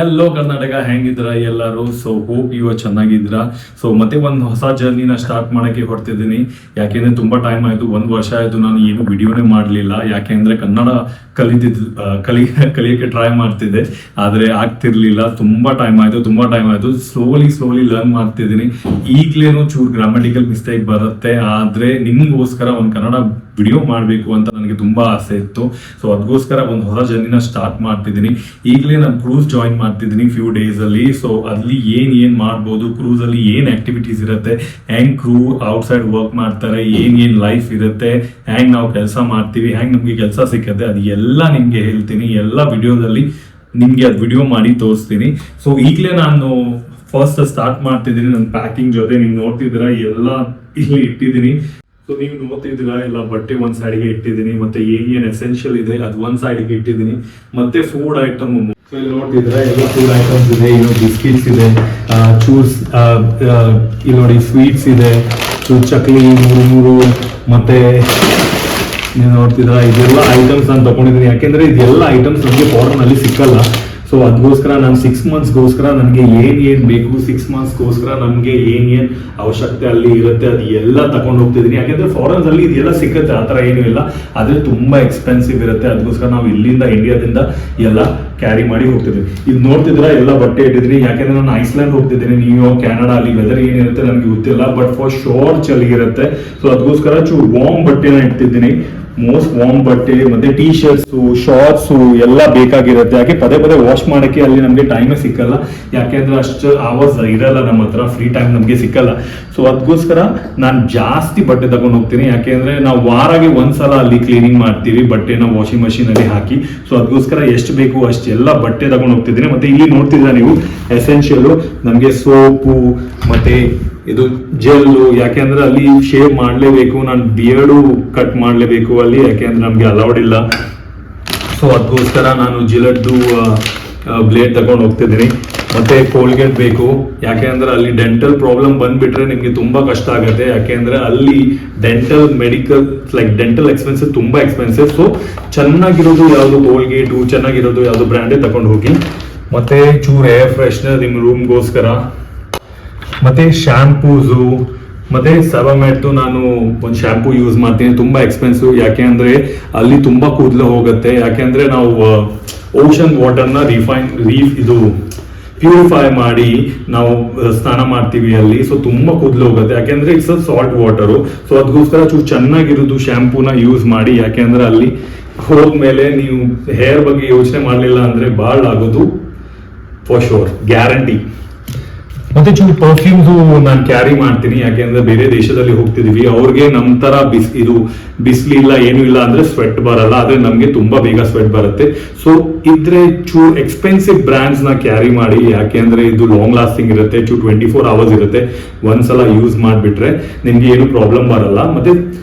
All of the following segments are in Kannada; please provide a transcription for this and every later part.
ಹೆಲೋ ಕರ್ನಾಟಕ, ಹೆಂಗಿದ್ದೀರಾ ಎಲ್ಲರೂ? ಸೊ ಹೋಪ್ ಇವಾಗ ಚೆನ್ನಾಗಿದ್ದೀರಾ. ಸೊ ಮತ್ತೆ ಒಂದು ಹೊಸ ಜರ್ನಿನ ಸ್ಟಾರ್ಟ್ ಮಾಡೋಕ್ಕೆ ಹೊರಟಿದ್ದೀನಿ. ಯಾಕೆಂದರೆ ತುಂಬ ಟೈಮ್ ಆಯಿತು, 1 ವರ್ಷ ಆಯಿತು ನಾನು ಏನು ವಿಡಿಯೋನೇ ಮಾಡಲಿಲ್ಲ. ಯಾಕೆಂದರೆ ಕನ್ನಡ ಕಲಿಯೋಕ್ಕೆ ಟ್ರೈ ಮಾಡ್ತಿದ್ದೆ, ಆದರೆ ಆಗ್ತಿರ್ಲಿಲ್ಲ. ತುಂಬ ಟೈಮ್ ಆಯಿತು. ಸ್ಲೋಲಿ ಲರ್ನ್ ಮಾಡ್ತಿದ್ದೀನಿ. ಈಗಲೇನೋ ಚೂರು ಗ್ರಾಮೆಟಿಕಲ್ ಮಿಸ್ಟೇಕ್ ಬರುತ್ತೆ, ಆದರೆ ನಿಮಗೋಸ್ಕರ ಒಂದು ಕನ್ನಡ ವಿಡಿಯೋ ಮಾಡಬೇಕು ಅಂತ ನನಗೆ ತುಂಬ ಆಸೆ ಇತ್ತು. ಸೊ ಅದಕ್ಕೋಸ್ಕರ ಒಂದು ಹೊಸ ಜರ್ನಿನ ಸ್ಟಾರ್ಟ್ ಮಾಡ್ತಿದ್ದೀನಿ. ಈಗಲೇ ನಾನು ಕ್ರೂಸ್ ಜಾಯಿನ್ ಮಾಡ್ತಿದ್ದೀನಿ ಫ್ಯೂ ಡೇಸಲ್ಲಿ. ಸೊ ಅಲ್ಲಿ ಏನು ಮಾಡ್ಬೋದು, ಕ್ರೂಸಲ್ಲಿ ಏನು ಆ್ಯಕ್ಟಿವಿಟೀಸ್ ಇರುತ್ತೆ, ಹೆಂಗೆ ಕ್ರೂ ಔಟ್ಸೈಡ್ ವರ್ಕ್ ಮಾಡ್ತಾರೆ, ಏನು ಲೈಫ್ ಇರುತ್ತೆ, ಹೆಂಗೆ ನಾವು ಕೆಲಸ ಮಾಡ್ತೀವಿ, ಹೆಂಗೆ ನಮಗೆ ಕೆಲಸ ಸಿಕ್ಕತ್ತೆ, ಅದು ಎಲ್ಲ ನಿಮಗೆ ಹೇಳ್ತೀನಿ. ಎಲ್ಲ ವಿಡಿಯೋದಲ್ಲಿ ನಿಮಗೆ ಅದು ವಿಡಿಯೋ ಮಾಡಿ ತೋರಿಸ್ತೀನಿ. ಸೊ ಈಗಲೇ ನಾನು ಫಸ್ಟ್ ಸ್ಟಾರ್ಟ್ ಮಾಡ್ತಿದ್ದೀನಿ ನನ್ನ ಪ್ಯಾಕಿಂಗ್ ಜೊತೆ. ನೀವು ನೋಡ್ತಿದ್ದೀರಾ ಎಲ್ಲ ಇಲ್ಲಿ ಇಟ್ಟಿದ್ದೀನಿ. ಸೊ ನೀವು ನೋಡ್ತಿದ್ದೀರಾ ಎಲ್ಲ ಬಟ್ಟೆ ಒಂದು ಸೈಡ್ಗೆ ಇಟ್ಟಿದ್ದೀನಿ, ಮತ್ತೆ ಏನು ಎಸೆನ್ಷಿಯಲ್ ಇದೆ ಅದು ಒಂದು ಸೈಡ್ಗೆ ಇಟ್ಟಿದ್ದೀನಿ, ಮತ್ತೆ ಫುಡ್ ಐಟಮ್. ಸೊ ಇಲ್ಲಿ ನೋಡ್ತಿದ್ದೀರಾ ಎಲ್ಲ ಫುಡ್ ಐಟಮ್ಸ್ ಇದೆ. ಇನ್ನು ಬಿಸ್ಕಿಟ್ಸ್ ಇದೆ, ಚೂಸ್ ಇಲ್ಲಿ ನೋಡಿ ಸ್ವೀಟ್ಸ್ ಇದೆ, ಚಕ್ಲಿ 3 ಮತ್ತೆ ನೀವು ನೋಡ್ತಿದ್ದೀರಾ ಇದೆಲ್ಲ ಐಟಮ್ಸ್ ನಾನು ತಗೊಂಡಿದ್ದೀನಿ. ಯಾಕೆಂದ್ರೆ ಇದೆಲ್ಲ ಐಟಮ್ಸ್ ನಮಗೆ ಫಾರಿನ್ ಅಲ್ಲಿ ಸಿಕ್ಕಲ್ಲ. ಸೊ ಅದಕ್ಕೋಸ್ಕರ ನಾನು 6 ಮಂತ್ಸ್ಗೋಸ್ಕರ ನನಗೆ ಏನು ಬೇಕು, 6 ಮಂತ್ಸ್ಗೋಸ್ಕರ ನಮಗೆ ಏನು ಅವಶ್ಯಕತೆ ಅಲ್ಲಿ ಇರುತ್ತೆ ಅದು ಎಲ್ಲ ತಗೊಂಡು ಹೋಗ್ತಿದ್ದೀನಿ. ಯಾಕೆಂದ್ರೆ ಫಾರಿನ್ಸ್ ಅಲ್ಲಿ ಇದೆಲ್ಲ ಸಿಕ್ಕತ್ತೆ, ಆ ಥರ ಏನೂ ಇಲ್ಲ, ಆದರೆ ತುಂಬ ಎಕ್ಸ್ಪೆನ್ಸಿವ್ ಇರುತ್ತೆ. ಅದಕ್ಕೋಸ್ಕರ ನಾವು ಇಲ್ಲಿಂದ ಇಂಡಿಯಾದಿಂದ ಎಲ್ಲ ಕ್ಯಾರಿ ಮಾಡಿ ಹೋಗ್ತಿದ್ವಿ. ಇದು ನೋಡ್ತಿದ್ರೆ ಎಲ್ಲ ಬಟ್ಟೆ ಇಟ್ಟಿದ್ದೀನಿ. ಯಾಕೆಂದ್ರೆ ನಾನು ಐಸ್ಲ್ಯಾಂಡ್ ಹೋಗ್ತಿದ್ದೀನಿ, ನ್ಯೂಯಾರ್ಕ್, ಕ್ಯಾನಡಾ, ಅಲ್ಲಿ ವೆದರ್ ಏನಿರುತ್ತೆ ನನಗೆ ಗೊತ್ತಿಲ್ಲ, ಬಟ್ ಫಾರ್ ಶೋರ್ ಚಳಿ ಇರುತ್ತೆ. ಸೊ ಅದಕ್ಕೋಸ್ಕರ ವಾರ್ಮ್ ಬಟ್ಟೆನ ಇಟ್ಟಿದ್ದೀನಿ, ಮೋಸ್ಟ್ ವಾರ್ಮ್ ಬಟ್ಟೆ, ಮತ್ತೆ ಟೀ ಶರ್ಟ್ಸು, ಶಾರ್ಟ್ಸು ಎಲ್ಲ ಬೇಕಾಗಿರುತ್ತೆ. ಯಾಕೆ ಪದೇ ವಾಶ್ ಮಾಡೋಕ್ಕೆ ಅಲ್ಲಿ ನಮಗೆ ಟೈಮೇ ಸಿಕ್ಕಲ್ಲ. ಯಾಕೆಂದ್ರೆ ಅಷ್ಟು ಅವರ್ಸ್ ಇರಲ್ಲ ನಮ್ಮ ಹತ್ರ, ಫ್ರೀ ಟೈಮ್ ನಮಗೆ ಸಿಕ್ಕಲ್ಲ. ಸೊ ಅದಕ್ಕೋಸ್ಕರ ನಾನು ಜಾಸ್ತಿ ಬಟ್ಟೆ ತಗೊಂಡು ಹೋಗ್ತೀನಿ. ಯಾಕೆಂದ್ರೆ ನಾವು ವಾರಾಗೆ ಒಂದ್ಸಲ ಅಲ್ಲಿ ಕ್ಲೀನಿಂಗ್ ಮಾಡ್ತೀವಿ, ಬಟ್ಟೆನ ವಾಷಿಂಗ್ ಮಷೀನ್ ಅಲ್ಲಿ ಹಾಕಿ. ಸೊ ಅದಕ್ಕೋಸ್ಕರ ಎಷ್ಟು ಬೇಕು ಅಷ್ಟೆಲ್ಲ ಬಟ್ಟೆ ತಗೊಂಡು ಹೋಗ್ತಿದ್ದೀನಿ. ಮತ್ತೆ ಇಲ್ಲಿ ನೋಡ್ತಿದ್ದೀರಾ ನೀವು ಎಸೆನ್ಷಿಯಲ್ ನಮಗೆ ಸೋಪು, ಮತ್ತೆ ಇದು ಜೆಲ್ಲು. ಯಾಕೆಂದ್ರೆ ಅಲ್ಲಿ ಶೇವ್ ಮಾಡಲೇಬೇಕು, ನಾನು ಬಿಯರ್ಡು ಕಟ್ ಮಾಡಲೇಬೇಕು ಅಲ್ಲಿ, ಯಾಕೆಂದ್ರೆ ನಮಗೆ ಅಲೌಡ್ ಇಲ್ಲ. ಸೊ ಅದಕ್ಕೋಸ್ಕರ ನಾನು ಜಿಲೆಟ್ದು ಬ್ಲೇಡ್ ತಗೊಂಡು ಹೋಗ್ತಿದ್ದೀನಿ. ಮತ್ತೆ ಕೋಲ್ಗೇಟ್ ಬೇಕು, ಯಾಕೆಂದ್ರೆ ಅಲ್ಲಿ ಡೆಂಟಲ್ ಪ್ರಾಬ್ಲಮ್ ಬಂದ್ಬಿಟ್ರೆ ನಿಮಗೆ ತುಂಬಾ ಕಷ್ಟ ಆಗುತ್ತೆ. ಯಾಕೆಂದ್ರೆ ಅಲ್ಲಿ ಡೆಂಟಲ್ ಎಕ್ಸ್ಪೆನ್ಸಿವ್, ತುಂಬಾ ಎಕ್ಸ್ಪೆನ್ಸಿವ್. ಸೊ ಚೆನ್ನಾಗಿರೋದು ಯಾವುದು ಕೋಲ್ಗೇಟು, ಚೆನ್ನಾಗಿರೋದು ಯಾವುದು ಬ್ರ್ಯಾಂಡೇ ತಗೊಂಡು ಹೋಗಿ. ಮತ್ತೆ ಚೂರು ಏರ್ ಫ್ರೆಶ್ನರ್ ನಿಮ್ಮ ರೂಮ್ಗೋಸ್ಕರ, ಮತ್ತೆ ಶ್ಯಾಂಪೂಸು, ಮತ್ತೆ ಸೆಬಮೆಟ್ಟು ನಾನು ಒಂದು ಶ್ಯಾಂಪೂ ಯೂಸ್ ಮಾಡ್ತೀನಿ, ತುಂಬಾ ಎಕ್ಸ್ಪೆನ್ಸಿವ್. ಯಾಕೆ ಅಂದ್ರೆ ಅಲ್ಲಿ ತುಂಬಾ ಕೂದಲು ಹೋಗುತ್ತೆ. ಯಾಕೆಂದ್ರೆ ನಾವು ಓಷನ್ ವಾಟರ್ನ ಇದು ಪ್ಯೂರಿಫೈ ಮಾಡಿ ನಾವು ಸ್ನಾನ ಮಾಡ್ತೀವಿ ಅಲ್ಲಿ. ಸೊ ತುಂಬಾ ಕೂದಲು ಹೋಗುತ್ತೆ, ಯಾಕೆಂದ್ರೆ ಇಟ್ಸ್ ಸಾಲ್ಟ್ ವಾಟರು. ಸೊ ಅದಕ್ಕೋಸ್ಕರ ಚೂರು ಚೆನ್ನಾಗಿರೋದು ಶ್ಯಾಂಪೂನ ಯೂಸ್ ಮಾಡಿ. ಯಾಕೆಂದ್ರೆ ಅಲ್ಲಿ ಹೋದ್ಮೇಲೆ ನೀವು ಹೇರ್ ಬಗ್ಗೆ ಯೋಚನೆ ಮಾಡಲಿಲ್ಲ ಅಂದ್ರೆ ಭಾಳ ಆಗೋದು ಫಾರ್ ಶೋರ್, ಗ್ಯಾರಂಟಿ. ಮತ್ತೆ ಚೂರು ಪರ್ಫ್ಯೂಮ್ಸು ನಾನು ಕ್ಯಾರಿ ಮಾಡ್ತೀನಿ. ಯಾಕೆಂದ್ರೆ ಬೇರೆ ದೇಶದಲ್ಲಿ ಹೋಗ್ತಿದೀವಿ, ಅವ್ರಿಗೆ ನಮ್ಮ ತರ ಬಿಸಿಲಿಲ್ಲ ಏನೂ ಇಲ್ಲ ಅಂದ್ರೆ ಸ್ವೆಟ್ ಬರಲ್ಲ, ಆದ್ರೆ ನಮ್ಗೆ ತುಂಬಾ ಬೇಗ ಸ್ವೆಟ್ ಬರುತ್ತೆ. ಸೊ ಇದ್ರೆ ಚೂರು ಎಕ್ಸ್ಪೆನ್ಸಿವ್ ಬ್ರ್ಯಾಂಡ್ಸ್ ನ ಕ್ಯಾರಿ ಮಾಡಿ. ಯಾಕೆಂದ್ರೆ ಇದು ಲಾಂಗ್ ಲಾಸ್ಟಿಂಗ್ ಇರುತ್ತೆ, 24 ಅವರ್ಸ್ ಇರುತ್ತೆ. ಒಂದ್ಸಲ ಯೂಸ್ ಮಾಡಿಬಿಟ್ರೆ ನಿಮ್ಗೆ ಏನು ಪ್ರಾಬ್ಲಮ್ ಬರಲ್ಲ. ಮತ್ತೆ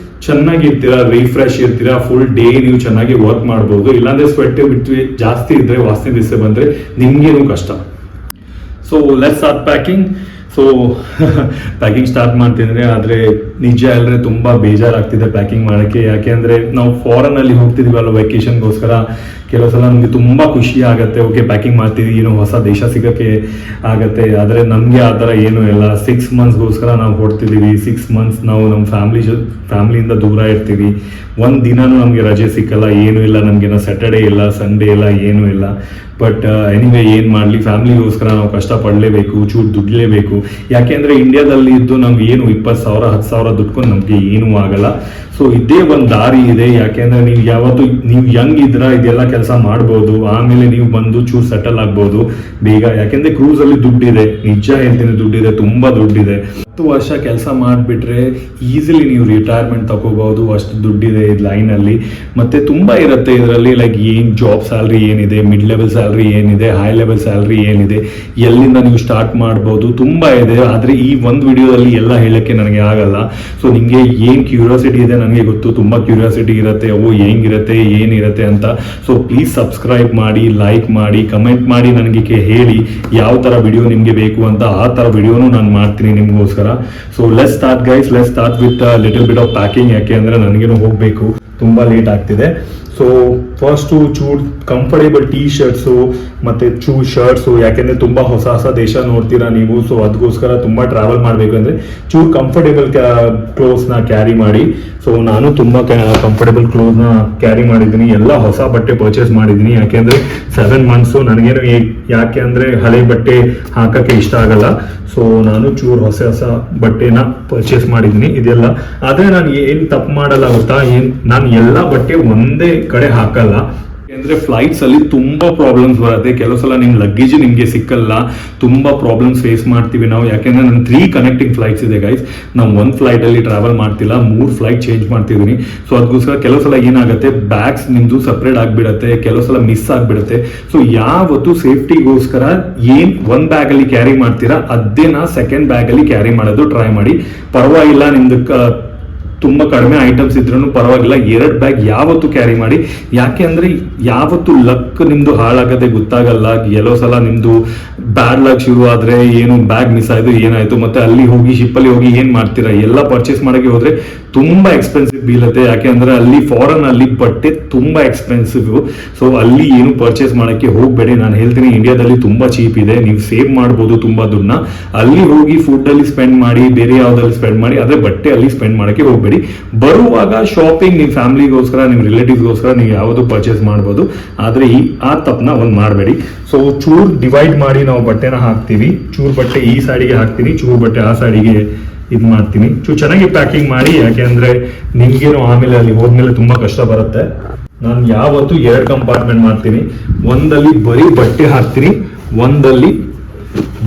ಚೆನ್ನಾಗಿರ್ತೀರಾ, ರಿಫ್ರೆಶ್ ಇರ್ತೀರಾ, ಫುಲ್ ಡೇ ನೀವು ಚೆನ್ನಾಗಿ ವರ್ಕ್ ಮಾಡ್ಬೋದು. ಇಲ್ಲಾಂದ್ರೆ ಸ್ವೆಟ್ ಜಾಸ್ತಿ ಇದ್ರೆ, ವಾಸನೆ ದಿವಸ ಬಂದ್ರೆ ನಿಮ್ಗೇನು ಕಷ್ಟ. So let's start packing. So packing start ಮಾಡ್ತಿದ್ರೆ, ಆದರೆ ನಿಜ ಅಲ್ಲರೆ ತುಂಬ ಬೇಜಾರಾಗ್ತಿದೆ ಪ್ಯಾಕಿಂಗ್ ಮಾಡೋಕ್ಕೆ. ಯಾಕೆಂದರೆ ನಾವು ಫಾರಿನಲ್ಲಿ ಹೋಗ್ತಿದ್ದೀವಲ್ಲ ವೆಕೇಷನ್ಗೋಸ್ಕರ, ಕೆಲವು ಸಲ ನಮಗೆ ತುಂಬ ಖುಷಿ ಆಗುತ್ತೆ, ಓಕೆ ಪ್ಯಾಕಿಂಗ್ ಮಾಡ್ತೀವಿ, ಏನೋ ಹೊಸ ದೇಶ ಸಿಗೋಕ್ಕೆ ಆಗುತ್ತೆ. ಆದರೆ ನಮಗೆ ಆ ಥರ ಏನೂ ಇಲ್ಲ. 6 ಮಂತ್ಸ್ಗೋಸ್ಕರ ನಾವು ಹೊಡ್ತಿದ್ದೀವಿ. 6 ಮಂತ್ಸ್ ನಾವು ನಮ್ಮ ಫ್ಯಾಮ್ಲಿಯಿಂದ ದೂರ ಇರ್ತೀವಿ. ಒಂದು ದಿನನೂ ನಮಗೆ ರಜೆ ಸಿಕ್ಕಲ್ಲ, ಏನೂ ಇಲ್ಲ ನಮಗೆ. ಸ್ಯಾಟರ್ಡೇ ಇಲ್ಲ, ಸಂಡೇ ಇಲ್ಲ, ಏನೂ ಇಲ್ಲ. ಬಟ್ ಎನಿವೇ ಏನು ಮಾಡಲಿ, ಫ್ಯಾಮ್ಲಿಗೋಸ್ಕರ ನಾವು ಕಷ್ಟಪಡಲೇಬೇಕು, ಚೂರು ದುಡ್ಲೇಬೇಕು. ಯಾಕೆಂದರೆ ಇಂಡಿಯಾದಲ್ಲಿ ಇದ್ದು ನಮ್ಗೆ ಏನು 20,000 10,000 ದುಡ್ಕೊಂಡು ನಮಗೆ ಏನೂ ಆಗಲ್ಲ. ಸೊ ಇದೇ ಒಂದು ದಾರಿ ಇದೆ. ಯಾಕೆಂದ್ರೆ ನೀವು ಯಂಗ್ ಇದ್ರ ಇದೆಲ್ಲ ಕೆಲಸ ಮಾಡ್ಬೋದು, ಆಮೇಲೆ ನೀವು ಬಂದು ಚೂರು ಸೆಟಲ್ ಆಗ್ಬೋದು ಬೇಗ. ಯಾಕೆಂದ್ರೆ ಕ್ರೂಸ್ ಅಲ್ಲಿ ದುಡ್ಡಿದೆ, ನಿಜ ಹೇಳ್ತೀನಿ, ದುಡ್ಡಿದೆ, ತುಂಬಾ ದುಡ್ಡಿದೆ. 10 ವರ್ಷ ಕೆಲಸ ಮಾಡಿಬಿಟ್ರೆ ಈಸಿಲಿ ನೀವು ರಿಟೈರ್ಮೆಂಟ್ ತಗೋಬಹುದು, ಅಷ್ಟು ದುಡ್ಡಿದೆ ಈ ಲೈನಲ್ಲಿ. ಮತ್ತೆ ತುಂಬಾ ಇರುತ್ತೆ ಇದರಲ್ಲಿ, ಲೈಕ್ ಏನು ಜಾಬ್ ಸ್ಯಾಲ್ರಿ ಏನಿದೆ, ಮಿಡ್ ಲೆವೆಲ್ ಸ್ಯಾಲ್ರಿ ಏನಿದೆ, ಹೈ ಲೆವೆಲ್ ಸ್ಯಾಲ್ರಿ ಏನಿದೆ, ಎಲ್ಲಿಂದ ನೀವು ಸ್ಟಾರ್ಟ್ ಮಾಡ್ಬೋದು, ತುಂಬಾ ಇದೆ. ಆದರೆ ಈ ಒಂದು ವಿಡಿಯೋದಲ್ಲಿ ಎಲ್ಲ ಹೇಳಕ್ಕೆ ನನಗೆ ಆಗಲ್ಲ. ಸೊ ನಿಮಗೆ ಏನು ಕ್ಯೂರಿಯಾಸಿಟಿ ಇದೆ ನನಗೆ ಗೊತ್ತು, ತುಂಬ ಕ್ಯೂರಿಯಾಸಿಟಿ ಇರುತ್ತೆ, ಹೆಂಗಿರುತ್ತೆ ಏನಿರುತ್ತೆ ಅಂತ. ಸೊ ಪ್ಲೀಸ್ ಸಬ್ಸ್ಕ್ರೈಬ್ ಮಾಡಿ, ಲೈಕ್ ಮಾಡಿ, ಕಮೆಂಟ್ ಮಾಡಿ, ನನಗೆ ಹೇಳಿ ಯಾವ ಥರ ವಿಡಿಯೋ ನಿಮಗೆ ಬೇಕು ಅಂತ. ಆ ಥರ ವಿಡಿಯೋನು ನಾನು ಮಾಡ್ತೀನಿ ನಿಮಗೋಸ್ಕರ. So let's start guys, let's start with little bit of packing. ಯಾಕೆ ಅಂದರೆ ನನಗೇನು ಹೋಗಬೇಕು, ತುಂಬ ಲೇಟ್ ಆಗ್ತಿದೆ. ಸೊ ಫಸ್ಟು ಚೂರ್ ಕಂಫರ್ಟೇಬಲ್ ಟೀ ಶರ್ಟ್ಸು ಮತ್ತು ಶರ್ಟ್ಸು, ಯಾಕೆಂದರೆ ತುಂಬ ಹೊಸ ಹೊಸ ದೇಶ ನೋಡ್ತೀರಾ ನೀವು. ಸೊ ಅದಕ್ಕೋಸ್ಕರ ತುಂಬ ಟ್ರಾವೆಲ್ ಮಾಡಬೇಕು ಅಂದರೆ ಚೂರ್ ಕಂಫರ್ಟೇಬಲ್ ಕ್ಲೋತ್ಸ್ನ ಕ್ಯಾರಿ ಮಾಡಿ. ಸೊ ನಾನು ತುಂಬ ಕಂಫರ್ಟೇಬಲ್ ಕ್ಲೋತ್ಸ್ನ ಕ್ಯಾರಿ ಮಾಡಿದ್ದೀನಿ, ಎಲ್ಲ ಹೊಸ ಬಟ್ಟೆ ಪರ್ಚೇಸ್ ಮಾಡಿದ್ದೀನಿ. ಯಾಕೆಂದರೆ 7 ಮಂತ್ಸು ನನಗೇನು ಯಾಕೆ ಅಂದರೆ ಹಳೆ ಬಟ್ಟೆ ಹಾಕೋಕ್ಕೆ ಇಷ್ಟ ಆಗಲ್ಲ. ಸೊ ನಾನು ಚೂರು ಹೊಸ ಹೊಸ ಬಟ್ಟೆನ ಪರ್ಚೇಸ್ ಮಾಡಿದ್ದೀನಿ ಇದೆಲ್ಲ. ಆದರೆ ನಾನು ಏನು ತಪ್ಪು ಮಾಡಲ್ಲ ಗೊತ್ತಾ, ನಾನು ಎಲ್ಲ ಬಟ್ಟೆ ಒಂದೇ ಕಡೆ ಹಾಕಲ್ಲ. ಯಾಕೆಂದ್ರೆ ಫ್ಲೈಟ್ಸ್ ಅಲ್ಲಿ ತುಂಬಾ ಪ್ರಾಬ್ಲಮ್ಸ್ ಬರುತ್ತೆ. ಕೆಲವು ಸಲ ನಿಮ್ ಲಗೇಜ್ ನಿಮ್ಗೆ ಸಿಕ್ಕಲ್ಲ, ತುಂಬಾ ಪ್ರಾಬ್ಲಮ್ಸ್ ಫೇಸ್ ಮಾಡ್ತೀವಿ ನಾವು. ಯಾಕೆಂದ್ರೆ ನನ್ನ 3 ಕನೆಕ್ಟಿಂಗ್ ಫ್ಲೈಟ್ಸ್ ಇದೆ ಗೈಸ್. ನಾವು 1 ಫ್ಲೈಟ್ ಅಲ್ಲಿ ಟ್ರಾವೆಲ್ ಮಾಡ್ತಿಲ್ಲ, 3 ಫ್ಲೈಟ್ ಚೇಂಜ್ ಮಾಡ್ತಿದ್ದೀನಿ. ಸೊ ಅದಕ್ಕೋಸ್ಕರ ಕೆಲವು ಸಲ ಏನಾಗುತ್ತೆ, ಬ್ಯಾಗ್ಸ್ ನಿಮ್ದು ಸಪ್ರೇಟ್ ಆಗ್ಬಿಡುತ್ತೆ, ಕೆಲವು ಸಲ ಮಿಸ್ ಆಗ್ಬಿಡುತ್ತೆ. ಸೊ ಯಾವತ್ತು ಸೇಫ್ಟಿಗೋಸ್ಕರ ಏನ್ 1 ಬ್ಯಾಗ್ ಅಲ್ಲಿ ಕ್ಯಾರಿ ಮಾಡ್ತೀರಾ ಅದೇ ನಾ 2nd ಬ್ಯಾಗ್ ಅಲ್ಲಿ ಕ್ಯಾರಿ ಮಾಡೋದು ಟ್ರೈ ಮಾಡಿ. ಪರವಾಗಿಲ್ಲ ನಿಮ್ದು ತುಂಬ ಕಡಿಮೆ ಐಟಮ್ಸ್ ಇದ್ರೂ ಪರವಾಗಿಲ್ಲ, 2 ಬ್ಯಾಗ್ ಯಾವತ್ತು ಕ್ಯಾರಿ ಮಾಡಿ. ಯಾಕೆ ಅಂದರೆ ಯಾವತ್ತು ಲಕ್ ನಿಮ್ಮದು ಹಾಳಾಗದೆ ಗೊತ್ತಾಗಲ್ಲ. ಕೆಲವು ಸಲ ನಿಮ್ಮದು ಬ್ಯಾಡ್ ಲಕ್ ಶುರು ಆದರೆ ಏನು ಬ್ಯಾಗ್ ಮಿಸ್ ಆಯಿತು ಏನಾಯಿತು, ಮತ್ತು ಅಲ್ಲಿ ಹೋಗಿ ಶಿಪ್ಪಲ್ಲಿ ಹೋಗಿ ಏನು ಮಾಡ್ತೀರಾ, ಎಲ್ಲ ಪರ್ಚೇಸ್ ಮಾಡೋಕ್ಕೆ ಹೋದರೆ ತುಂಬ ಎಕ್ಸ್ಪೆನ್ಸಿವ್ ಬೀಳುತ್ತೆ. ಯಾಕೆ ಅಂದರೆ ಅಲ್ಲಿ ಫಾರಿನ್ ಅಲ್ಲಿ ಬಟ್ಟೆ ತುಂಬ ಎಕ್ಸ್ಪೆನ್ಸಿವ್. ಸೊ ಅಲ್ಲಿ ಏನು ಪರ್ಚೇಸ್ ಮಾಡೋಕ್ಕೆ ಹೋಗಬೇಡಿ. ನಾನು ಹೇಳ್ತೀನಿ ಇಂಡಿಯಾದಲ್ಲಿ ತುಂಬ ಚೀಪ್ ಇದೆ, ನೀವು ಸೇವ್ ಮಾಡ್ಬೋದು ತುಂಬ ದುಡ್ಡನ್ನ. ಅಲ್ಲಿ ಹೋಗಿ ಫುಡ್ಡಲ್ಲಿ ಸ್ಪೆಂಡ್ ಮಾಡಿ, ಬೇರೆ ಯಾವುದಲ್ಲಿ ಸ್ಪೆಂಡ್ ಮಾಡಿ, ಆದರೆ ಬಟ್ಟೆ ಅಲ್ಲಿ ಸ್ಪೆಂಡ್ ಮಾಡೋಕ್ಕೆ ಹೋಗಬೇಡಿ. ಬರುವಾಗ ಶಾಪಿಂಗ್ ನಿಮ್ಮ ಫ್ಯಾಮಿಲಿಗೋಸ್ಕರ, ನಿಮ್ಮ ರಿಲೇಟಿವ್ಸ್ಗೋಸ್ಕರ ನೀವು ಯಾವುದು ಪರ್ಚೇಸ್ ಮಾಡ್ಬೋದು, ಆದರೆ ಆ ತಪ್ಪನ್ನ ಒಂದು ಮಾಡಬೇಡಿ. ಸೊ ಚೂರ್ ಡಿವೈಡ್ ಮಾಡಿ ನಾವು ಬಟ್ಟೆನ ಹಾಕ್ತೀವಿ. ಚೂರ್ ಬಟ್ಟೆ ಈ ಸೈಡಿಗೆ ಹಾಕ್ತೀನಿ, ಚೂರ್ ಬಟ್ಟೆ ಆ ಸೈಡಿಗೆ ಇದು ಮಾಡ್ತೀನಿ. ಚೆನ್ನಾಗಿ ಪ್ಯಾಕಿಂಗ್ ಮಾಡಿ, ಯಾಕೆ ಅಂದರೆ ನಿಮ್ಗೇನು ಆಮೇಲೆ ಅಲ್ಲಿ ಹೋದ್ಮೇಲೆ ತುಂಬ ಕಷ್ಟ ಬರುತ್ತೆ. ನಾನು ಯಾವತ್ತು 2 ಕಂಪಾರ್ಟ್ಮೆಂಟ್ ಮಾಡ್ತೀನಿ. ಒಂದಲ್ಲಿ ಬರೀ ಬಟ್ಟೆ ಹಾಕ್ತೀನಿ, ಒಂದಲ್ಲಿ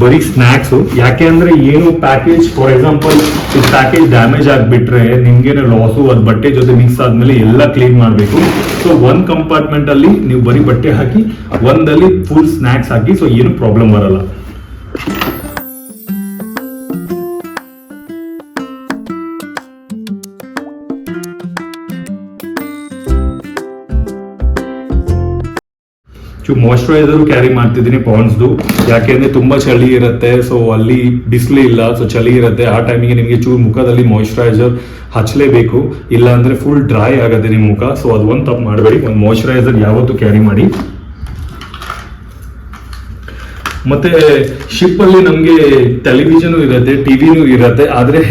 ಬರೀ ಸ್ನ್ಯಾಕ್ಸು. ಯಾಕೆ ಅಂದರೆ ಏನು ಪ್ಯಾಕೇಜ್, ಫಾರ್ ಎಕ್ಸಾಂಪಲ್ ಈ ಪ್ಯಾಕೇಜ್ ಡ್ಯಾಮೇಜ್ ಆಗಿಬಿಟ್ರೆ ನಿಮ್ಗೇನು ಲಾಸು, ಅದು ಬಟ್ಟೆ ಜೊತೆ ಮಿಕ್ಸ್ ಆದಮೇಲೆ ಎಲ್ಲ ಕ್ಲೀನ್ ಮಾಡಬೇಕು. ಸೊ 1 ಕಂಪಾರ್ಟ್ಮೆಂಟ್ ಅಲ್ಲಿ ನೀವು ಬರೀ ಬಟ್ಟೆ ಹಾಕಿ, ಒಂದಲ್ಲಿ ಫುಲ್ ಸ್ನ್ಯಾಕ್ಸ್ ಹಾಕಿ, ಸೊ ಏನು ಪ್ರಾಬ್ಲಮ್ ಬರಲ್ಲ. ಮಾಯಿಶ್ಚರೈಸರ್ ಕ್ಯಾರಿ ಮಾಡ್ತಿದ್ದೀನಿ ಪಾಂಡ್ಸ್ದು. ಯಾಕೆಂದ್ರೆ ತುಂಬಾ ಚಳಿ ಇರುತ್ತೆ, ಸೊ ಅಲ್ಲಿ ಬಿಸಿಲು ಇಲ್ಲ, ಸೊ ಚಳಿ ಇರುತ್ತೆ. ಆ ಟೈಮಿಗೆ ನಿಮಗೆ ಚೂರು ಮುಖದಲ್ಲಿ ಮಾಯಿಶ್ಚರೈಸರ್ ಹಚ್ಚಲೇಬೇಕು, ಇಲ್ಲ ಅಂದ್ರೆ ಫುಲ್ ಡ್ರೈ ಆಗುತ್ತೆ ನಿಮ್ಮ ಮುಖ. ಸೊ ಅದು ಒಂದು ತಪ್ಪು ಮಾಡಬೇಡಿ, ಒಂದು ಮಾಯಿಶ್ಚರೈಸರ್ ಯಾವತ್ತೂ ಕ್ಯಾರಿ ಮಾಡಿ. ಮತ್ತೆ ಶಿಪ್ ಅಲ್ಲಿ ನಮ್ಗೆ ಟೆಲಿವಿಷನ್ ಇರುತ್ತೆ, ಟಿವಿನೂ ಇರುತ್ತೆ, ಆದ್ರೆ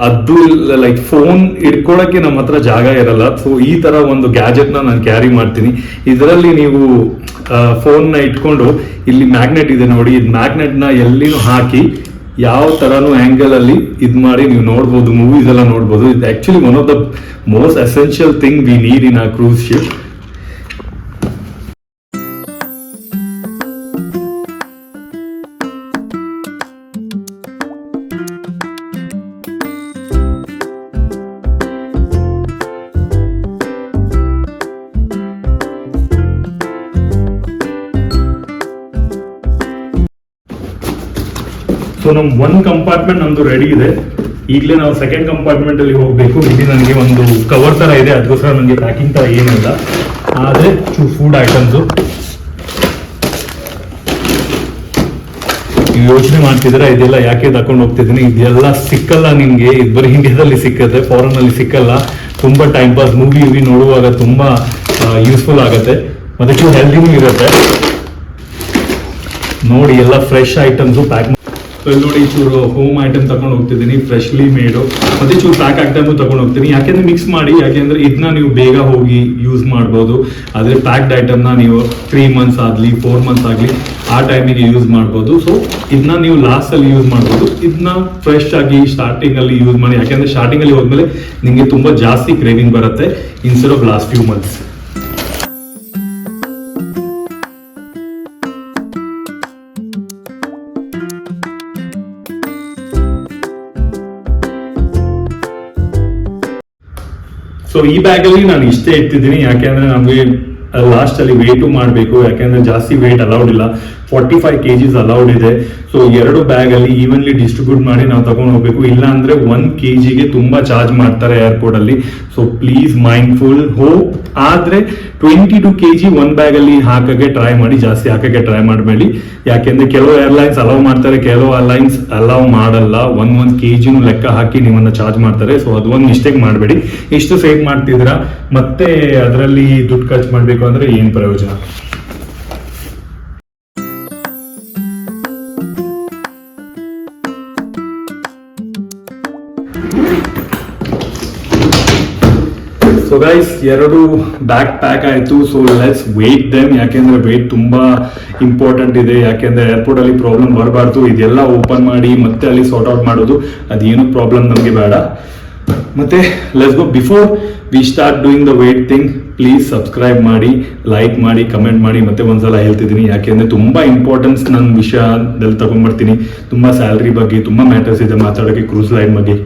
ಅದು ಲೈಕ್ ಫೋನ್ ಇಟ್ಕೊಳ್ಳೋಕೆ ನಮ್ಮ ಹತ್ರ ಜಾಗ ಇರಲ್ಲ. ಸೊ ಈ ತರ ಒಂದು ಗ್ಯಾಜೆಟ್ ನಾನು ಕ್ಯಾರಿ ಮಾಡ್ತೀನಿ. ಇದರಲ್ಲಿ ನೀವು ಫೋನ್ನ ಇಟ್ಕೊಂಡು ಇಲ್ಲಿ ಮ್ಯಾಗ್ನೆಟ್ ಇದೆ ನೋಡಿ, ಇದು ಮ್ಯಾಗ್ನೆಟ್ ನ ಎಲ್ಲಿನೂ ಹಾಕಿ ಯಾವ ತರನು ಆಂಗಲ್ ಅಲ್ಲಿ ಇದ್ ಮಾಡಿ ನೀವು ನೋಡ್ಬೋದು, ಮೂವೀಸ್ ಎಲ್ಲ ನೋಡ್ಬೋದು. ಇದು actually one of the most essential thing we need in a cruise ship. So ನಮ್ 1 ಕಂಪಾರ್ಟ್ಮೆಂಟ್ ನಮ್ದು ರೆಡಿ ಇದೆ. ಈಗಲೇ ನಾವು 2nd ಕಂಪಾರ್ಟ್ಮೆಂಟ್ ಅಲ್ಲಿ ಹೋಗ್ಬೇಕು. ಇಲ್ಲಿ ನನಗೆ ಒಂದು ಕವರ್ ತರ ಇದೆ, ಅದಕ್ಕೋಸ್ಕರ ನನಗೆ ಪ್ಯಾಕಿಂಗ್ ತರ ಏನಿಲ್ಲ, ಆದ್ರೆ ಫುಡ್ ಐಟಮ್ಸು. ಯೋಚನೆ ಮಾಡ್ತಿದ್ರೆ ಇದೆಲ್ಲ ಯಾಕೆ ತಕೊಂಡು ಹೋಗ್ತಿದ್ದೀನಿ, ಇದೆಲ್ಲ ಸಿಕ್ಕಲ್ಲ ನಿಮ್ಗೆ, ಇದು ಬರೀ ಇಂಡಿಯಾದಲ್ಲಿ ಸಿಕ್ಕತ್ತೆ, ಫಾರಿನ್ ಅಲ್ಲಿ ಸಿಕ್ಕಲ್ಲ. ತುಂಬಾ ಟೈಮ್ ಪಾಸ್, ಮೂವಿ ನೋಡುವಾಗ ತುಂಬಾ ಯೂಸ್ಫುಲ್ ಆಗುತ್ತೆ, ಮತ್ತೆ ಹೆಲ್ದಿನೂ ಇರುತ್ತೆ. ನೋಡಿ ಎಲ್ಲ ಫ್ರೆಶ್ ಐಟಮ್ಸು ಪ್ಯಾಕ್. ನೋಡಿ ಚೂರು ಹೋಮ್ ಐಟಮ್ ತಗೊಂಡು ಹೋಗ್ತಿದ್ದೀನಿ, ಫ್ರೆಶ್ಲಿ ಮೇಡು, ಮತ್ತೆ ಚೂರು ಪ್ಯಾಕ್ ಐಟಮ್ ತಗೊಂಡು ಹೋಗ್ತೀನಿ. ಯಾಕೆಂದ್ರೆ ಮಿಕ್ಸ್ ಮಾಡಿ, ಯಾಕೆಂದ್ರೆ ಇದನ್ನ ನೀವು ಬೇಗ ಹೋಗಿ ಯೂಸ್ ಮಾಡ್ಬೋದು. ಆದ್ರೆ ಪ್ಯಾಕ್ಡ್ ಐಟಮ್ನ ನೀವು 3 ಮಂತ್ಸ್ ಆಗಲಿ 4 ಮಂತ್ಸ್ ಆಗಲಿ ಆ ಟೈಮಿಗೆ ಯೂಸ್ ಮಾಡ್ಬೋದು. ಸೊ ಇದನ್ನ ನೀವು ಲಾಸ್ಟ್ ಅಲ್ಲಿ ಯೂಸ್ ಮಾಡ್ಬೋದು. ಇದನ್ನ ಫ್ರೆಶ್ ಆಗಿ ಸ್ಟಾರ್ಟಿಂಗ್ ಅಲ್ಲಿ ಯೂಸ್ ಮಾಡಿ, ಯಾಕೆಂದ್ರೆ ಸ್ಟಾರ್ಟಿಂಗ್ ಅಲ್ಲಿ ಹೋದ್ಮೇಲೆ ನಿಮಗೆ ತುಂಬಾ ಜಾಸ್ತಿ ಕ್ರೇವಿಂಗ್ ಬರುತ್ತೆ instead of last few months. So ಈ ಬ್ಯಾಗ್ ಅಲ್ಲಿ ನಾನು ಇಷ್ಟೇ ಇಟ್ಟಿದ್ದೀನಿ, ಯಾಕೆಂದ್ರೆ ನಮಗೆ ಲಾಸ್ಟ್ ಅಲ್ಲಿ ವೇಟು ಮಾಡಬೇಕು, ಯಾಕೆಂದ್ರೆ ಜಾಸ್ತಿ ವೇಟ್ ಅಲೌಡ್ ಇಲ್ಲ. 45 kgs ಅಲೌಡ್ ಇದೆ. ಸೊ 2 ಬ್ಯಾಗ್ ಅಲ್ಲಿ ಈವನ್ಲಿ ಡಿಸ್ಟ್ರಿಬ್ಯೂಟ್ ಮಾಡಿ ನಾವು ತಗೊಂಡು ಹೋಗ್ಬೇಕು. ಇಲ್ಲ ಅಂದ್ರೆ 1 kgಗೆ ತುಂಬಾ ಚಾರ್ಜ್ ಮಾಡ್ತಾರೆ ಏರ್ಪೋರ್ಟ್ ಅಲ್ಲಿ. ಸೊ ಪ್ಲೀಸ್ ಮೈಂಡ್ಫುಲ್ ಆದ್ರೆ 22 kg 1 ಬ್ಯಾಗ್ ಅಲ್ಲಿ ಹಾಕಕ್ಕೆ ಟ್ರೈ ಮಾಡಿ, ಜಾಸ್ತಿ ಹಾಕಕ್ಕೆ ಟ್ರೈ ಮಾಡಬೇಡಿ. ಯಾಕೆಂದ್ರೆ ಕೆಲವು ಏರ್ಲೈನ್ಸ್ ಅಲೌ ಮಾಡ್ತಾರೆ, ಕೆಲವು ಏರ್ಲೈನ್ಸ್ ಅಲೌ ಮಾಡಲ್ಲ. 1 kg ಲೆಕ್ಕ ಹಾಕಿ ನಿಮ್ಮನ್ನ ಚಾರ್ಜ್ ಮಾಡ್ತಾರೆ. ಸೊ ಅದು ಒಂದು ಮಿಸ್ಟೇಕ್ ಮಾಡಬೇಡಿ. ಇಷ್ಟು ಸೇವ್ ಮಾಡ್ತಿದ್ರ ಮತ್ತೆ ಅದರಲ್ಲಿ ದುಡ್ಡು ಖರ್ಚು ಮಾಡ್ಬೇಕು ಅಂದ್ರೆ ಏನ್ ಪ್ರಯೋಜನ? ಸೊ ಗೈಸ್, 2 ಬ್ಯಾಗ್ ಪ್ಯಾಕ್ ಆಯ್ತು. So let's weight them. ಯಾಕೆಂದ್ರೆ ವೇಟ್ ತುಂಬಾ ಇಂಪಾರ್ಟೆಂಟ್ ಇದೆ. ಯಾಕೆಂದ್ರೆ ಏರ್ಪೋರ್ಟ್ ಅಲ್ಲಿ ಪ್ರಾಬ್ಲಮ್ ಬರಬಾರ್ದು. ಇದೆಲ್ಲ ಓಪನ್ ಮಾಡಿ ಮತ್ತೆ ಅಲ್ಲಿ ಸಾರ್ಟ್ ಔಟ್ ಮಾಡೋದು, ಅದೇನು ಪ್ರಾಬ್ಲಮ್ ನಮಗೆ ಬೇಡ. ಮತ್ತೆ let's go. Before we start doing the weight thing, please subscribe ಮಾಡಿ, ಲೈಕ್ ಮಾಡಿ, ಕಮೆಂಟ್ ಮಾಡಿ. ಮತ್ತೆ ಒಂದ್ಸಲ ಹೇಳ್ತಿದ್ದೀನಿ, ಯಾಕೆಂದ್ರೆ ತುಂಬಾ ಇಂಪಾರ್ಟೆನ್ಸ್ ನನ್ನ ವಿಷಯದಲ್ಲಿ ತಗೊಂಡ್ಬರ್ತೀನಿ. ತುಂಬಾ ಸ್ಯಾಲ್ರಿ ಬಗ್ಗೆ ತುಂಬಾ ಮ್ಯಾಟರ್ಸ್ ಇದೆ ಮಾತಾಡೋಕೆ ಕ್ರೂಸ್ ಲೈನ್ ಬಗ್ಗೆ.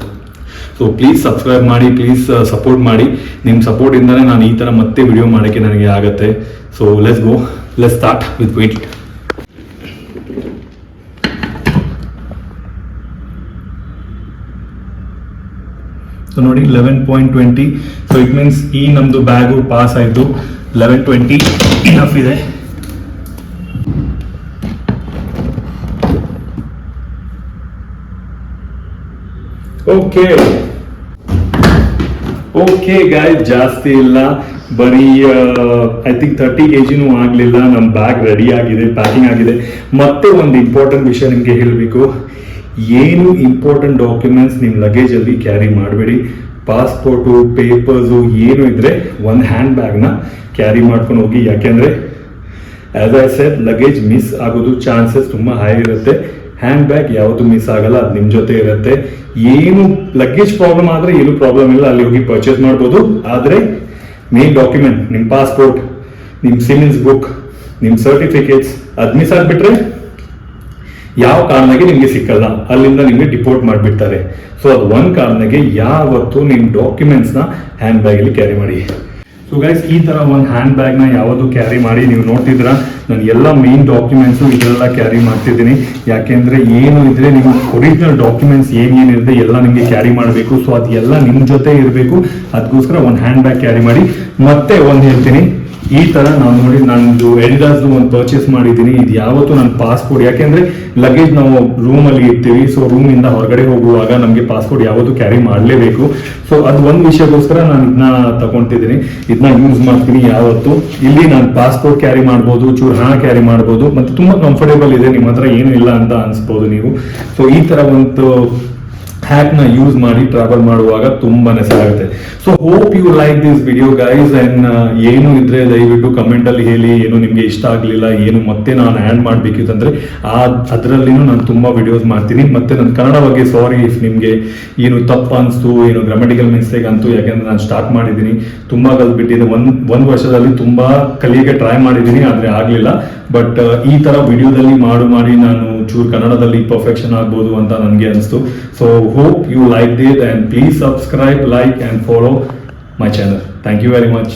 ಸೊ ಪ್ಲೀಸ್ ಸಬ್ಸ್ಕ್ರೈಬ್ ಮಾಡಿ, ಪ್ಲೀಸ್ ಸಪೋರ್ಟ್ ಮಾಡಿ. ನಿಮ್ಮ ಸಪೋರ್ಟ್ ಇಂದಾನೆ ನಾನು ಈ ತರ ಮತ್ತೆ ವಿಡಿಯೋ ಮಾಡೋಕ್ಕೆ ನನಗೆ ಆಗುತ್ತೆ. So let's go, let's start with weight. So ನೋಡಿ 11.20. ಸೊ ಇಟ್ ಮೀನ್ಸ್ ಈ ನಮ್ದು ಬ್ಯಾಗು ಪಾಸ್ ಆಯ್ತು. 11.20 ಇನಫ್ ಇದೆ. ಓಕೆ ಗಾಯ್ಸ್, ಜಾಸ್ತಿ ಇಲ್ಲ, ಬರೀ ಐ ಥಿಂಕ್ 30 kgನೂ ಆಗಲಿಲ್ಲ. ನಮ್ಮ ಬ್ಯಾಗ್ ರೆಡಿ ಆಗಿದೆ, ಪ್ಯಾಕಿಂಗ್ ಆಗಿದೆ. ಮತ್ತೆ ಒಂದು ಇಂಪಾರ್ಟೆಂಟ್ ವಿಷಯ ನಿಮಗೆ ಹೇಳಬೇಕು. ಏನು ಇಂಪಾರ್ಟೆಂಟ್ ಡಾಕ್ಯುಮೆಂಟ್ಸ್ ನಿಮ್ಮ ಲಗೇಜಲ್ಲಿ ಕ್ಯಾರಿ ಮಾಡಬೇಡಿ. ಪಾಸ್ಪೋರ್ಟು, ಪೇಪರ್ಸು ಏನು ಇದ್ರೆ ಒಂದು ಹ್ಯಾಂಡ್ ಬ್ಯಾಗ್ನ ಕ್ಯಾರಿ ಮಾಡ್ಕೊಂಡು ಹೋಗಿ. ಯಾಕೆಂದರೆ as I said, luggage miss ಆಗೋದು ಚಾನ್ಸಸ್ ತುಂಬ ಹೈ ಇರುತ್ತೆ. ಹ್ಯಾಂಡ್ ಬ್ಯಾಗ್ ಯಾವುದು ಮಿಸ್ ಆಗಲ್ಲ, ಅದು ನಿಮ್ಮ ಜೊತೆ ಇರುತ್ತೆ. ಏನು ಲಗೇಜ್ ಪ್ರಾಬ್ಲಮ್ ಆದರೆ ಏನು ಪ್ರಾಬ್ಲಮ್ ಇಲ್ಲ, ಅಲ್ಲಿ ಹೋಗಿ ಪರ್ಚೇಸ್ ಮಾಡ್ಬೋದು. ಆದರೆ ಮೇನ್ ಡಾಕ್ಯುಮೆಂಟ್, ನಿಮ್ಮ ಪಾಸ್ಪೋರ್ಟ್, ನಿಮ್ಮ ಸಿವಿಲ್ಸ್ ಬುಕ್, ನಿಮ್ಮ ಸರ್ಟಿಫಿಕೇಟ್ಸ್, ಅದು ಮಿಸ್ ಆಗಿಬಿಟ್ರೆ ಯಾವ ಕಾರಣಕ್ಕೆ ನಿಮಗೆ ಸಿಕ್ಕಲ್ಲ, ಅಲ್ಲಿಂದ ನಿಮಗೆ ಡಿಪೋರ್ಟ್ ಮಾಡಿಬಿಡ್ತಾರೆ. ಸೊ ಅದು ಒಂದು ಕಾರಣಕ್ಕೆ ಯಾವತ್ತು ನಿಮ್ಮ ಡಾಕ್ಯುಮೆಂಟ್ಸ್ನ ಹ್ಯಾಂಡ್ ಬ್ಯಾಗಲ್ಲಿ ಕ್ಯಾರಿ ಮಾಡಿ. ಸೊ ಗೈಸ್, ಈ ತರ ಒಂದು ಹ್ಯಾಂಡ್ ಬ್ಯಾಗ್ನ ಯಾವುದು ಕ್ಯಾರಿ ಮಾಡಿ. ನೀವು ನೋಡ್ತಿದ್ರ ನಾನು ಎಲ್ಲ ಮೇನ್ ಡಾಕ್ಯುಮೆಂಟ್ಸು ಇದೆಲ್ಲ ಕ್ಯಾರಿ ಮಾಡ್ತಿದ್ದೀನಿ. ಯಾಕೆಂದ್ರೆ ಏನು ಇದ್ರೆ ನಿಮ್ಮ ಒರಿಜಿನಲ್ ಡಾಕ್ಯುಮೆಂಟ್ಸ್ ಏನೇನಿದೆ ಎಲ್ಲ ನಿಮಗೆ ಕ್ಯಾರಿ ಮಾಡಬೇಕು. ಸೊ ಅದೆಲ್ಲ ನಿಮ್ಮ ಜೊತೆ ಇರಬೇಕು. ಅದಕ್ಕೋಸ್ಕರ ಒಂದು ಹ್ಯಾಂಡ್ ಬ್ಯಾಗ್ ಕ್ಯಾರಿ ಮಾಡಿ. ಮತ್ತೆ ಒಂದು ಹೇಳ್ತೀನಿ, ಈ ತರ ನಾವು ನೋಡಿ, ನಂದು ಎಡಿಡಾಸ್ದು ಒಂದು ಪರ್ಚೇಸ್ ಮಾಡಿದ್ದೀನಿ. ಇದು ಯಾವತ್ತು ನನ್ನ ಪಾಸ್ಪೋರ್ಟ್, ಯಾಕೆಂದ್ರೆ ಲಗೇಜ್ ನಾವು ರೂಮಲ್ಲಿ ಇರ್ತೀವಿ. ಸೊ ರೂಮಿಂದ ಹೊರಗಡೆ ಹೋಗುವಾಗ ನಮಗೆ ಪಾಸ್ಪೋರ್ಟ್ ಯಾವತ್ತು ಕ್ಯಾರಿ ಮಾಡಲೇಬೇಕು. ಸೊ ಅದು ಒಂದು ವಿಷಯಕ್ಕೋಸ್ಕರ ನಾನು ಇದನ್ನ ತಗೊಂತಿದ್ದೀನಿ, ಇದನ್ನ ಯೂಸ್ ಮಾಡ್ತೀನಿ ಯಾವತ್ತು. ಇಲ್ಲಿ ನಾನು ಪಾಸ್ಪೋರ್ಟ್ ಕ್ಯಾರಿ ಮಾಡ್ಬೋದು, ಚೂರು ಹಣ ಕ್ಯಾರಿ ಮಾಡ್ಬೋದು, ಮತ್ತೆ ತುಂಬಾ ಕಂಫರ್ಟೇಬಲ್ ಇದೆ. ನಿಮ್ಮ ಹತ್ರ ಏನು ಇಲ್ಲ ಅಂತ ಅನ್ಸ್ಬೋದು ನೀವು. ಸೊ ಈ ತರ ಒಂದು ಹ್ಯಾಕ್ನ ಯೂಸ್ ಮಾಡಿ ಟ್ರಾವೆಲ್ ಮಾಡುವಾಗ ತುಂಬಾನೇ ಸರಿಯಾಗುತ್ತೆ. So hope you like this video guys. And ಏನು ಇದ್ರೆ ದಯವಿಟ್ಟು ಕಮೆಂಟ್ ಅಲ್ಲಿ ಹೇಳಿ, ಏನು ನಿಮ್ಗೆ ಇಷ್ಟ ಆಗ್ಲಿಲ್ಲ, ಏನು ಮತ್ತೆ ನಾನು ಆ್ಯಡ್ ಮಾಡ್ಬೇಕಿತ್ತಂದ್ರೆ ಅದರಲ್ಲಿನೂ ನಾನು ತುಂಬಾ ವಿಡಿಯೋಸ್ ಮಾಡ್ತೀನಿ. ಮತ್ತೆ ನನ್ನ ಕನ್ನಡ ಬಗ್ಗೆ ಸಾರಿ ಇಫ್ ನಿಮ್ಗೆ ಏನು ತಪ್ಪು ಅನ್ಸ್ತು, ಏನು ಗ್ರಾಮೆಟಿಕಲ್ ಮಿಸ್ಟೇಕ್ ಅಂತು. ಯಾಕೆಂದ್ರೆ ನಾನು ಸ್ಟಾರ್ಟ್ ಮಾಡಿದ್ದೀನಿ, ತುಂಬಾ ಕಲ್ತ್ಬಿಟ್ಟಿದೆ. ಒಂದು ವರ್ಷದಲ್ಲಿ ತುಂಬಾ ಕಲಿಯಕ್ಕೆ ಟ್ರೈ ಮಾಡಿದ್ದೀನಿ, ಆದ್ರೆ ಆಗ್ಲಿಲ್ಲ. ಬಟ್ ಈ ತರ ವಿಡಿಯೋದಲ್ಲಿ ಮಾಡಿ ನಾನು ಚೂರು ಕನ್ನಡದಲ್ಲಿ ಪರ್ಫೆಕ್ಷನ್ ಆಗ್ಬೋದು ಅಂತ ನನಗೆ ಅನಿಸ್ತು. So hope you liked it and please subscribe, like and follow my channel. Thank you very much.